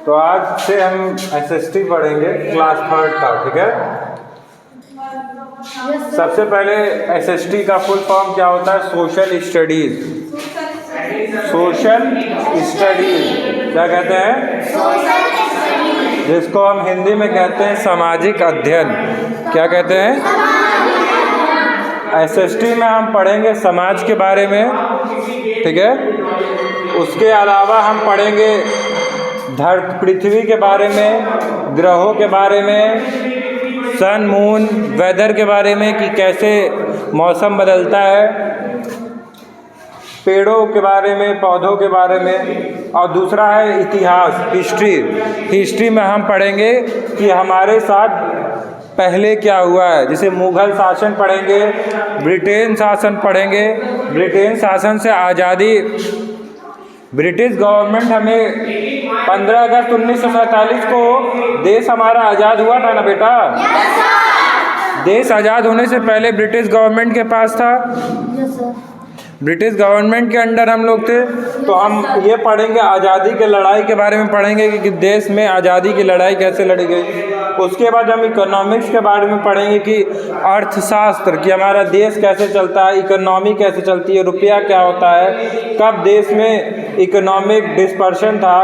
तो आज से हम एसएसटी पढ़ेंगे क्लास 3 का, ठीक है। सबसे पहले एसएसटी का फुल फॉर्म क्या होता है? Social studies. सोशल स्टडीज क्या कहते हैं? जिसको हम हिंदी में कहते हैं सामाजिक अध्ययन। क्या कहते हैं? एसएसटी में हम पढ़ेंगे समाज के बारे में, ठीक है। उसके अलावा हम पढ़ेंगे पृथ्वी के बारे में, ग्रहों के बारे में, सन मून वेदर के बारे में कि कैसे मौसम बदलता है, पेड़ों के बारे में, पौधों के बारे में, और दूसरा है इतिहास, हिस्ट्री। हिस्ट्री में हम पढ़ेंगे कि हमारे साथ पहले क्या हुआ है। जैसे मुगल शासन पढ़ेंगे, ब्रिटेन शासन पढ़ेंगे। ब्रिटेन शासन से आज़ादी, ब्रिटिश गवर्नमेंट हमें 15 अगस्त 1947 को देश हमारा आज़ाद हुआ था ना बेटा। देश आज़ाद होने से पहले ब्रिटिश गवर्नमेंट के पास था। ब्रिटिश गवर्नमेंट के अंडर हम लोग थे। तो हम ये पढ़ेंगे, आज़ादी की लड़ाई के बारे में पढ़ेंगे कि देश में आज़ादी की लड़ाई कैसे लड़ी गई। उसके बाद हम इकोनॉमिक्स के बारे में पढ़ेंगे कि अर्थशास्त्र, कि हमारा देश कैसे चलता है, इकोनॉमी कैसे चलती है, रुपया क्या होता है, कब देश में इकोनॉमिक डिस्पर्शन था,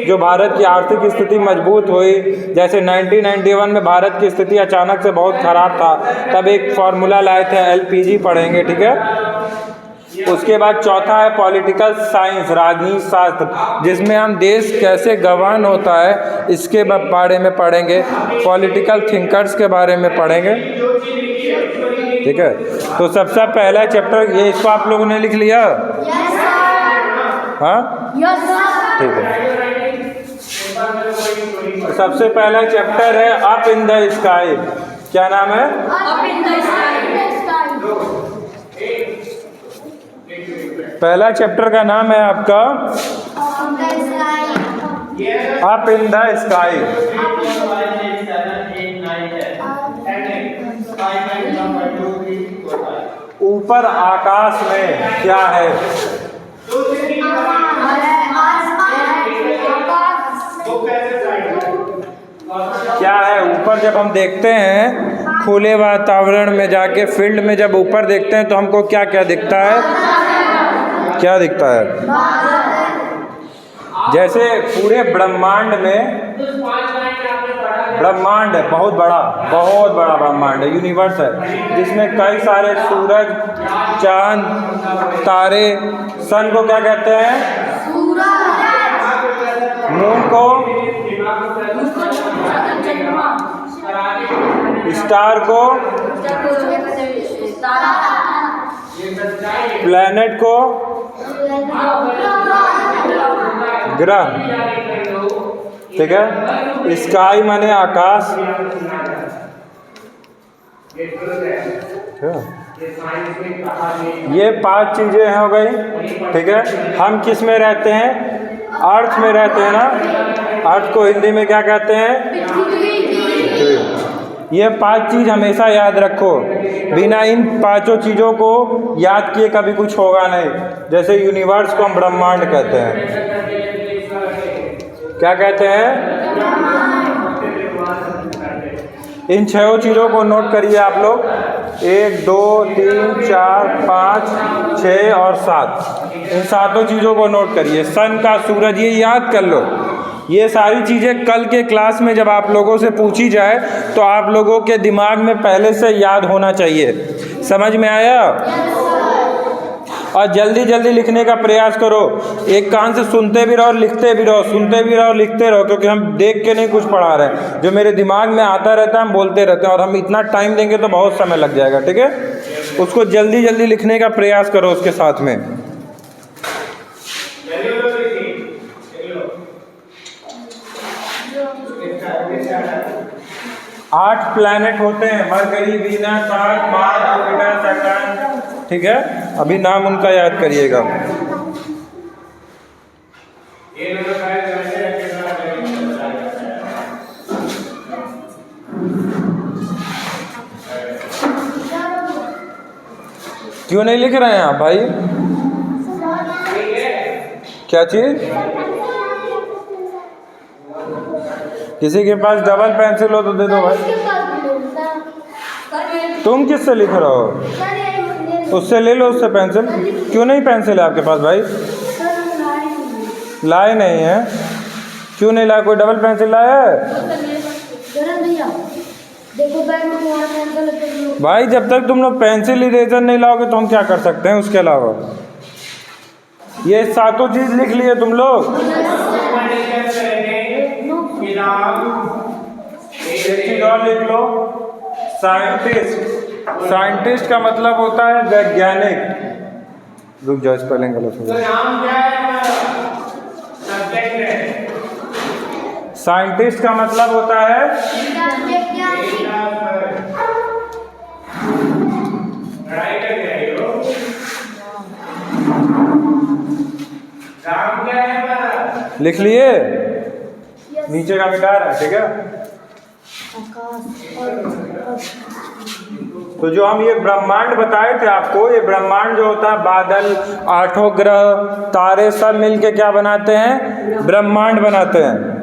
जो भारत की आर्थिक स्थिति मजबूत हुई। जैसे 1991 में भारत की स्थिति अचानक से बहुत ख़राब था, तब एक फार्मूला लाए थे, एलपीजी पढ़ेंगे, ठीक है। उसके बाद चौथा है पॉलिटिकल साइंस, राजनीति शास्त्र, जिसमें हम देश कैसे गवर्न होता है इसके बारे में पढ़ेंगे। पॉलिटिकल थिंकर्स के बारे में पढ़ेंगे, ठीक है। तो सबसे पहला चैप्टर ये, इसको आप लोगों ने लिख लिया? हाँ, ठीक है। सबसे पहला चैप्टर है अप इन द स्काई। क्या नाम है? Up in the sky. पहला चैप्टर का नाम है आपका अप इन द स्काई। ऊपर आकाश में क्या है? क्या है ऊपर? जब हम देखते हैं खुले वातावरण में जाके, फील्ड में जब ऊपर देखते हैं तो हमको क्या क्या दिखता है? क्या दिखता है? जैसे पूरे ब्रह्मांड में, ब्रह्मांड है बहुत बड़ा ब्रह्मांड है, यूनिवर्स है, जिसमें कई सारे सूरज, चांद, तारे। सन को क्या कहते हैं? मून को, स्टार को, प्लैनेट को, ग्रह, ठीक है। स्काई माने आकाश, ये 5 चीजें हो गई, ठीक है। हम किस में रहते हैं? अर्थ में रहते हैं ना। अर्थ को हिंदी में क्या कहते हैं? ये 5 चीज़ हमेशा याद रखो। बिना इन 5 चीज़ों को याद किए कभी कुछ होगा नहीं। जैसे यूनिवर्स को हम ब्रह्मांड कहते हैं। क्या कहते हैं? इन 6 चीज़ों को नोट करिए आप लोग। 1 2 3 4 5 6 और 7। इन 7 चीज़ों को नोट करिए। सन का, सूरज, ये याद कर लो। ये सारी चीज़ें कल के क्लास में जब आप लोगों से पूछी जाए तो आप लोगों के दिमाग में पहले से याद होना चाहिए। समझ में आया? और जल्दी जल्दी लिखने का प्रयास करो। एक कान से सुनते भी रहो और लिखते भी रहो, सुनते भी रहो, लिखते रहो, क्योंकि हम देख के नहीं कुछ पढ़ा रहे हैं। जो मेरे दिमाग में आता रहता है हम बोलते रहते हैं, और हम इतना टाइम देंगे तो बहुत समय लग जाएगा, ठीक है। उसको जल्दी जल्दी लिखने का प्रयास करो उसके साथ में। 8 प्लैनेट होते हैं, मरकरी, वीनस, अर्थ, मार्स, जुपिटर, सैटर्न, ठीक है। अभी नाम उनका याद करिएगा। क्यों नहीं लिख रहे हैं आप भाई? क्या चीज? किसी के पास डबल पेंसिल हो तो दे दो भाई। तुम किससे लिख रहे हो? उससे ले लो, उससे पेंसिल। क्यों नहीं पेंसिल है आपके पास भाई? लाए नहीं है? क्यों नहीं लाए? कोई डबल पेंसिल लाया है? भाई जब तक तुम लोग पेंसिल इरेजर नहीं लाओगे तो हम क्या कर सकते हैं उसके अलावा? ये सातों चीज लिख लिए तुम लोग? एक चीज और लिख लो, साइंटिस्ट। साइंटिस्ट का मतलब होता है वैज्ञानिक। रुक जाओ, स्पेलिंग गलत हो गया। साइंटिस्ट का मतलब होता है लिख लिए? नीचे का मिटा रहा है, ठीक है। तो जो हम ये ब्रह्मांड बताए थे आपको, ये ब्रह्मांड जो होता है, बादल, आठों ग्रह, तारे सब मिलके क्या बनाते हैं? ब्रह्मांड बनाते हैं।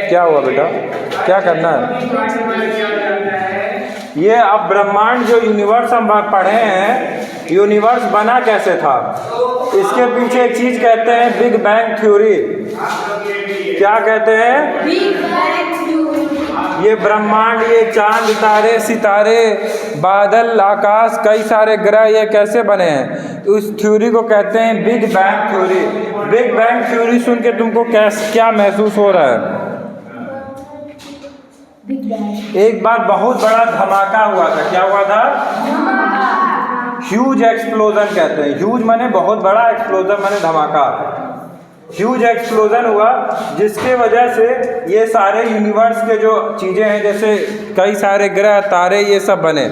क्या हुआ बेटा? क्या करना है? ये अब ब्रह्मांड जो यूनिवर्स हम पढ़े हैं, यूनिवर्स बना कैसे था, इसके पीछे एक चीज कहते हैं बिग बैंग थ्योरी। क्या कहते हैं? Big bang theory. ये ब्रह्मांड, ये चांद, तारे, सितारे, बादल, आकाश, कई सारे ग्रह, ये कैसे बने हैं, उस थ्योरी को कहते हैं big bang theory. Big bang theory सुन के तुमको क्या महसूस हो रहा है? एक बार बहुत बड़ा धमाका हुआ था। क्या हुआ था? ह्यूज एक्सप्लोजन कहते हैं। ह्यूज माने बहुत बड़ा, एक्सप्लोजन माने धमाका। ह्यूज एक्सप्लोजन हुआ जिसके वजह से ये सारे यूनिवर्स के जो चीज़ें हैं, जैसे कई सारे ग्रह, तारे, ये सब बने।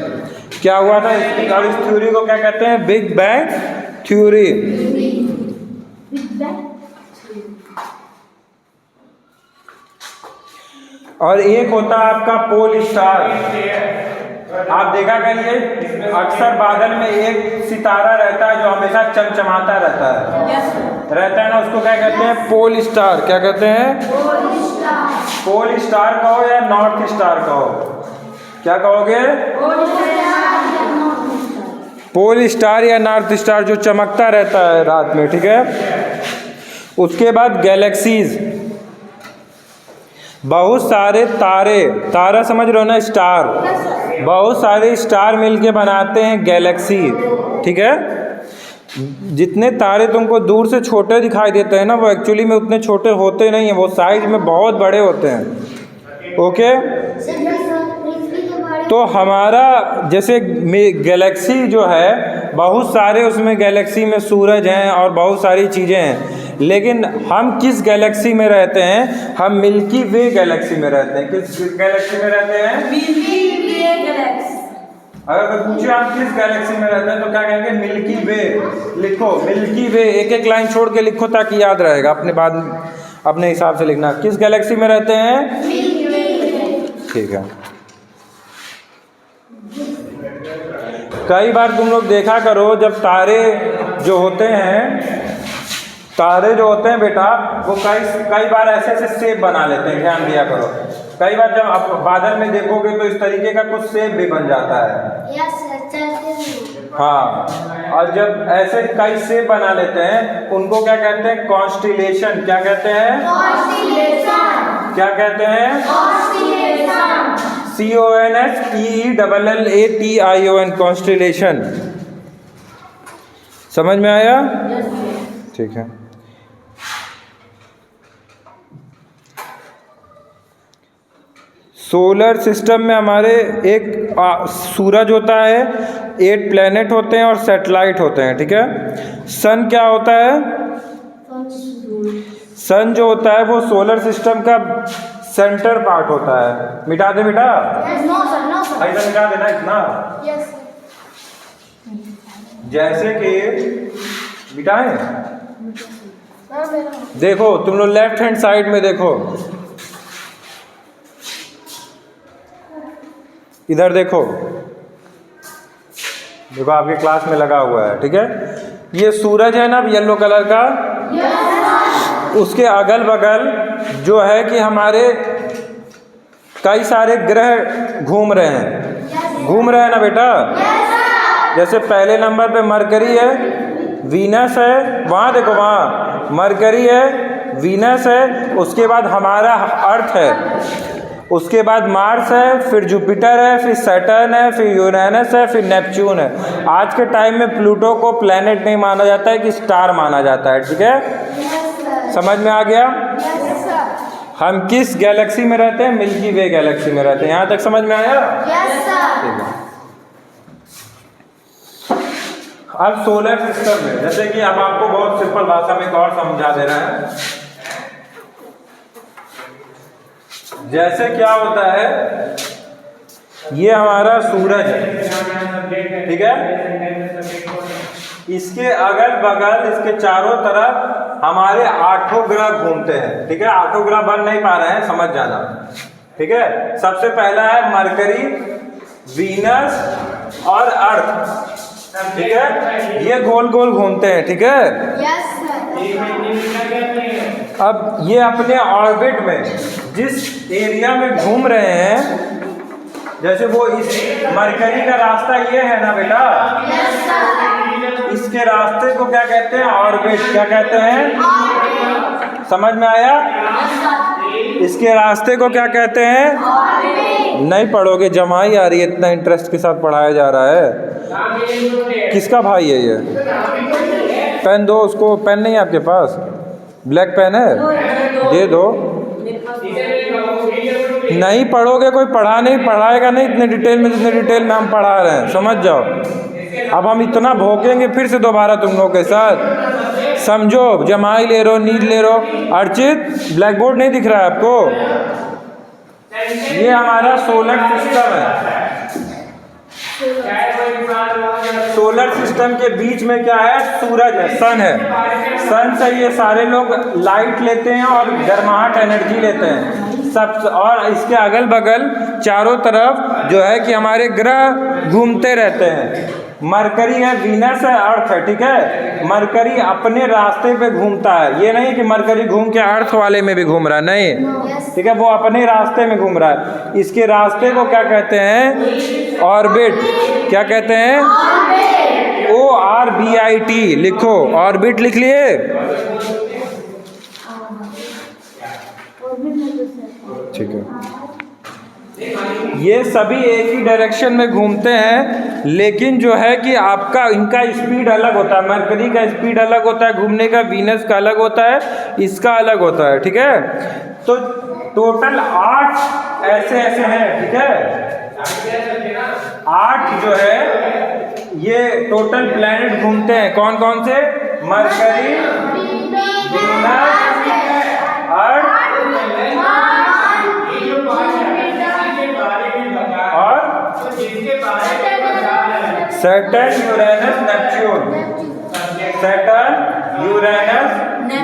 क्या हुआ था? और इस थ्योरी को क्या कहते हैं? Big bang theory. और एक होता है आपका पोल स्टार। आप देखा करिए, अक्सर बादल में एक सितारा रहता है जो हमेशा चमचमाता रहता है ना, उसको क्या कहते हैं? Pole star. क्या कहते हैं? पोल स्टार कहो या नॉर्थ स्टार कहो, क्या कहोगे? पोल स्टार या नॉर्थ स्टार, जो चमकता रहता है रात में, ठीक है। उसके बाद गैलेक्सीज, बहुत सारे तारे, तारा समझ रहे हो ना, स्टार, बहुत सारे स्टार मिलके बनाते हैं गैलेक्सी, ठीक है। जितने तारे तुमको दूर से छोटे दिखाई देते हैं ना, वो एक्चुअली में उतने छोटे होते नहीं हैं, वो साइज में बहुत बड़े होते हैं। ओके, तो हमारा जैसे गैलेक्सी जो है, बहुत सारे उसमें गैलेक्सी में सूरज हैं और बहुत सारी चीज़ें हैं, लेकिन हम किस गैलेक्सी में रहते हैं? हम मिल्की वे गैलेक्सी में रहते हैं। किस गैलेक्सी में रहते हैं? मिल्की वे गैलेक्सी। अगर कोई पूछे आप किस गैलेक्सी में रहते हैं तो क्या कहेंगे? मिल्की वे। लिखो मिल्की वे, एक एक लाइन छोड़ के लिखो ताकि याद रहेगा। अपने बाद अपने हिसाब से लिखना। किस गैलेक्सी में रहते हैं? मिल्की वे। ठीक है। कई बार तुम लोग देखा करो, जब तारे जो होते हैं बेटा, वो कई बार ऐसे ऐसे शेप बना लेते हैं, ध्यान दिया करो। कई बार जब आप बादल में देखोगे तो इस तरीके का कुछ शेप भी बन जाता है। हाँ, और जब ऐसे कई शेप बना लेते हैं, उनको क्या कहते हैं? कॉन्स्टिलेशन। क्या कहते हैं? कॉन्स्टिलेशन। क्या कहते हैं? कॉन्स्टिलेशन। CONSTELLATION, constellation. समझ में आया? ठीक है। सोलर सिस्टम में हमारे एक सूरज होता है, 8 प्लैनेट होते हैं और सैटेलाइट होते हैं, ठीक है। सन क्या होता है? सन जो होता है वो सोलर सिस्टम का सेंटर पार्ट होता है। मिटा दे बेटा। ऐसा मिटा देना इतना। जैसे कि मिटाएं, देखो तुम लोग लेफ्ट हैंड साइड में देखो, इधर देखो, देखो आपके क्लास में लगा हुआ है, ठीक है। ये सूरज है ना येलो कलर का, उसके अगल बगल जो है कि हमारे कई सारे ग्रह घूम रहे हैं ना बेटा। जैसे पहले नंबर पे मरकरी है, वीनस है, वहाँ देखो वहाँ मरकरी है, वीनस है, उसके बाद हमारा अर्थ है, उसके बाद मार्स है, फिर जुपिटर है, फिर सैटर्न है, फिर यूरेनस है, फिर नेपच्यून है। आज के टाइम में प्लूटो को प्लैनेट नहीं माना जाता है कि स्टार माना जाता है। ठीक है, समझ में आ गया? हम किस गैलेक्सी में रहते हैं? मिल्की वे गैलेक्सी में रहते हैं। यहाँ तक समझ में आया? ठीक है। अब सोलर सिस्टम में, जैसे कि अब आपको बहुत सिंपल भाषा में एक और समझा दे रहे हैं। जैसे क्या होता है, ये हमारा सूरज है, ठीक है, इसके अगल बगल, इसके चारों तरफ हमारे 8 ग्रह घूमते हैं। ठीक है, 8 ग्रह बन नहीं पा रहे हैं, समझ जाना। ठीक है, सबसे पहला है मरकरी, वीनस और अर्थ। ठीक है, ये गोल गोल घूमते हैं। ठीक है, अब ये अपने ऑर्बिट में जिस एरिया में घूम रहे हैं, जैसे वो इस मरकरी का रास्ता ये है ना बेटा, इसके रास्ते को क्या कहते हैं? ऑर्बिट। क्या कहते हैं? समझ में आया? इसके रास्ते को क्या कहते हैं? नहीं पढ़ोगे, जमाई आ रही है, इतना इंटरेस्ट के साथ पढ़ाया जा रहा है। किसका भाई है ये? पेन दो उसको। पेन नहीं है आपके पास? ब्लैक पेन है, दे दो। नहीं पढ़ोगे, कोई पढ़ा नहीं, पढ़ाएगा नहीं इतने डिटेल में जितने डिटेल में हम पढ़ा रहे हैं, समझ जाओ। अब हम इतना भोंकेंगे फिर से दोबारा तुम लोगों के साथ, समझो। जमाई ले रहो, नींद ले रहो। अर्चित, ब्लैक बोर्ड नहीं दिख रहा है आपको? ये हमारा सोलर सिस्टम है। सोलर सिस्टम के बीच में क्या है? सूरज है, सन है। सन से ये सारे लोग लाइट लेते हैं और गर्माहट एनर्जी लेते हैं सब। और इसके अगल बगल चारों तरफ जो है कि हमारे ग्रह घूमते रहते हैं। मरकरी है, वीनस है, अर्थ है। ठीक है, मरकरी अपने रास्ते पे घूमता है, ये नहीं कि मरकरी घूम के अर्थ वाले में भी घूम रहा है, नहीं। ठीक है, वो अपने रास्ते में घूम रहा है। इसके रास्ते को क्या कहते हैं? ऑर्बिट। क्या कहते हैं? ORBIT लिखो, ऑर्बिट लिख लिए? ठीक है, ये सभी एक ही डायरेक्शन में घूमते हैं, लेकिन जो है कि आपका इनका स्पीड अलग होता है। मरकरी का स्पीड अलग होता है घूमने का, वीनस का अलग होता है, इसका अलग होता है। ठीक है, तो टोटल 8 ऐसे हैं। ठीक है, 8 जो है ये टोटल प्लैनेट घूमते हैं। कौन कौन से? मरकरी, वीनस, अर्थ और Saturn, Uranus, Neptune. Saturn, Uranus,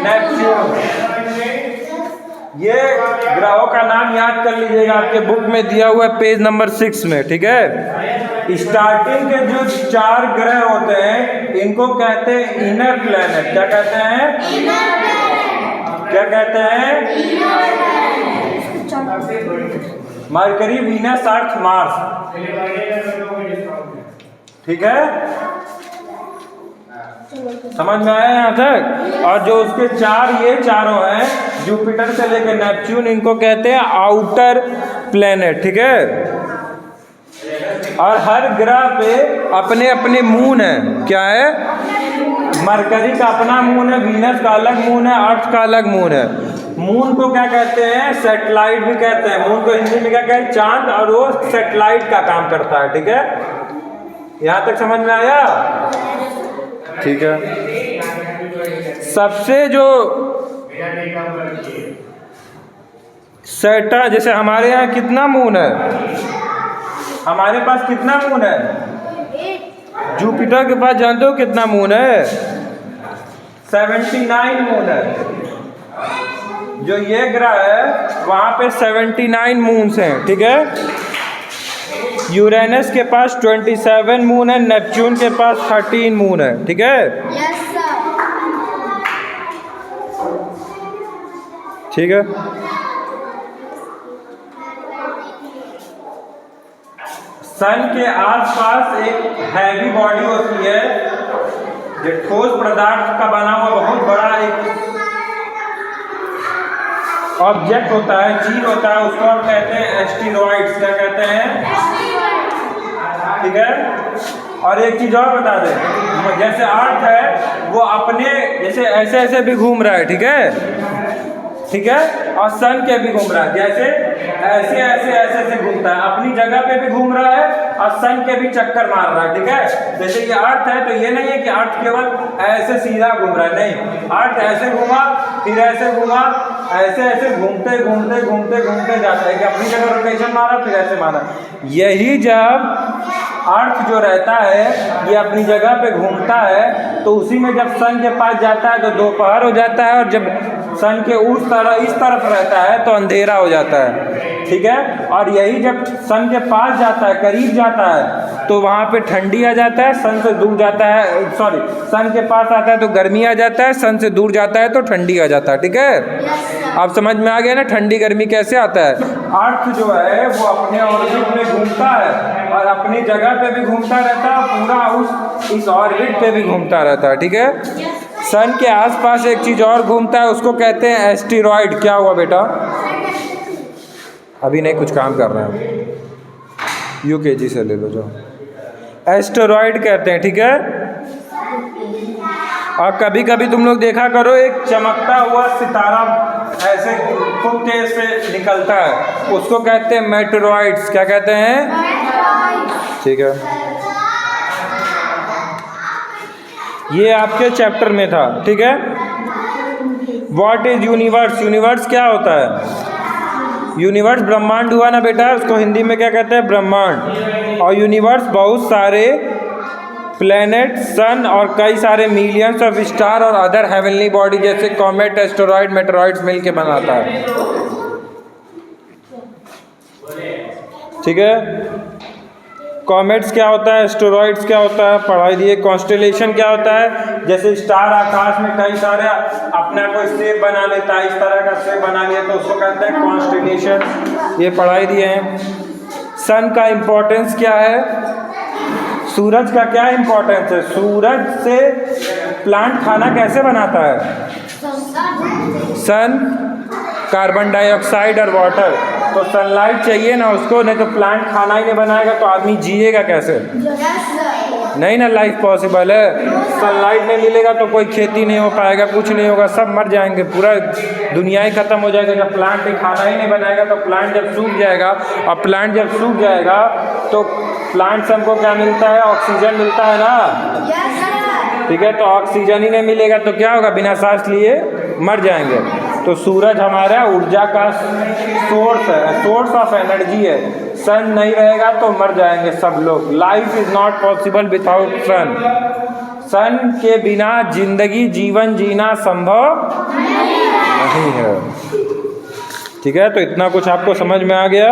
Neptune. ये ग्रहों का नाम याद कर लीजिएगा, आपके बुक में दिया हुआ है पेज नंबर 6 में। ठीक है, स्टार्टिंग के जो 4 ग्रह होते हैं इनको कहते हैं इनर प्लैनेट। क्या कहते हैं? क्या कहते हैं? मरकरी, वीनस, अर्थ, मार्स। ठीक है, समझ में आया यहाँ तक? और जो उसके 4 ये चारों हैं, जुपिटर से लेकर नेपच्यून, इनको कहते हैं आउटर प्लेनेट। ठीक है, और हर ग्रह पे अपने अपने मून है। क्या है? मरकरी का अपना मून है, वीनस का अलग मून है, अर्थ का अलग मून है। मून को क्या कहते हैं? सैटेलाइट भी कहते हैं। मून को हिंदी में क्या कहते हैं? चांद। और वो सैटेलाइट का काम करता है। ठीक है, यहाँ तक समझ में आया? ठीक है, सबसे जो सैटर्न, जैसे हमारे यहाँ कितना मून है? हमारे पास कितना मून है? जुपिटर के पास जानते हो कितना मून है? 79 मून है। जो ये ग्रह है वहाँ पे 79 मून्स हैं। ठीक है, यूरेनस के पास 27 मून है, नेपच्यून के पास 13 मून है। ठीक है, ठीक है। सन के आसपास एक हैवी बॉडी होती है, जो ठोस पदार्थ का बना हुआ बहुत बड़ा एक ऑब्जेक्ट होता है, चीज होता है, उसको हम कहते हैं एस्टेरॉइड्स। क्या कहते हैं? ठीक है। और एक चीज और बता दें, जैसे अर्थ है वो अपने जैसे ऐसे ऐसे भी घूम रहा है, ठीक है, ठीक है, और सन के भी घूम रहा है, जैसे ऐसे ऐसे ऐसे ऐसे घूमता है, अपनी जगह पे भी घूम रहा है और सन के भी चक्कर मार रहा है, ठीक है। जैसे ये अर्थ है तो ये नहीं है कि अर्थ केवल ऐसे सीधा घूम रहा है, नहीं, अर्थ ऐसे घूमा फिर ऐसे घूमा, ऐसे ऐसे घूमते घूमते घूमते घूमते जाता है कि अपनी जगह रोटेशन मारा फिर ऐसे मारा। यही जब अर्थ जो रहता है ये अपनी जगह पे घूमता है तो उसी में जब सन के पास जाता है तो दोपहर हो जाता है, और जब सन के इस तरफ रहता है तो अंधेरा हो जाता है, ठीक है। और यही जब सन के पास जाता है, करीब जाता है, तो वहाँ पे ठंडी आ जाता है, सन से दूर जाता है, सॉरी, सन के पास आता है तो गर्मी आ जाता है, सन से दूर जाता है तो ठंडी आ जाता है, ठीक है। आप समझ में आ गया ना ठंडी गर्मी कैसे आता है? अर्थ जो है वो अपने ऑर्बिट में घूमता है और अपनी जगह पे भी घूमता रहता है, पूरा इस ऑर्बिट पे भी घूमता रहता है, ठीक है। सन के आसपास एक चीज और घूमता है, उसको कहते हैं एस्टेरॉइड। क्या हुआ बेटा? अभी नहीं, कुछ काम कर रहे हैं, यूकेजी से ले लो जाओ। एस्टेरॉइड कहते हैं, ठीक है। और कभी कभी तुम लोग देखा करो एक चमकता हुआ सितारा ऐसे खूब तेज से निकलता है, उसको कहते हैं मेटेरॉइड्स। क्या कहते हैं? ठीक है, ये आपके चैप्टर में था, ठीक है। What is universe? यूनिवर्स क्या होता है? यूनिवर्स ब्रह्मांड हुआ ना बेटा, उसको हिंदी में क्या कहते हैं? ब्रह्मांड। और यूनिवर्स बहुत सारे प्लैनेट, सन और कई सारे मिलियंस ऑफ स्टार और अदर हेवनली बॉडी जैसे कॉमेट, एस्टेरॉइड, मेटेरॉइड्स मिलके बनाता है, ठीक है। कॉमेट्स क्या होता है, एस्टेरॉइड्स क्या होता है, पढ़ाई दिए। कॉन्स्टेलेशन क्या होता है? जैसे स्टार आकाश में कई सारे अपना कोई शेप बना लेता है, इस तरह का शेप बना लिया तो उसको कहते हैं कॉन्स्टेलेशन, ये पढ़ाई दिए हैं। सन का इम्पोर्टेंस क्या है? सूरज का क्या इम्पोर्टेंस है? सूरज से प्लांट खाना कैसे बनाता है? सन, कार्बन डाइऑक्साइड और वाटर। तो सनलाइट चाहिए ना उसको, नहीं तो प्लांट खाना ही नहीं बनाएगा तो आदमी जिएगा कैसे? नहीं ना, लाइफ पॉसिबल है। सनलाइट नहीं मिलेगा तो कोई खेती नहीं हो पाएगा, कुछ नहीं होगा, सब मर जाएंगे, पूरा दुनिया ही खत्म हो जाएगा। जब प्लांट खाना ही नहीं बनाएगा तो प्लांट जब सूख जाएगा, और प्लांट जब सूख जाएगा तो प्लांट से हमको क्या मिलता है? ऑक्सीजन मिलता है ना, ठीक है। तो ऑक्सीजन ही नहीं मिलेगा तो क्या होगा? बिना सांस लिए मर जाएंगे। तो सूरज हमारा ऊर्जा का सोर्स है, सोर्स ऑफ एनर्जी है। सन नहीं रहेगा तो मर जाएंगे सब लोग। Life is not possible without sun. Sun के बिना जिंदगी, जीवन जीना संभव नहीं है, ठीक है। तो इतना कुछ आपको समझ में आ गया।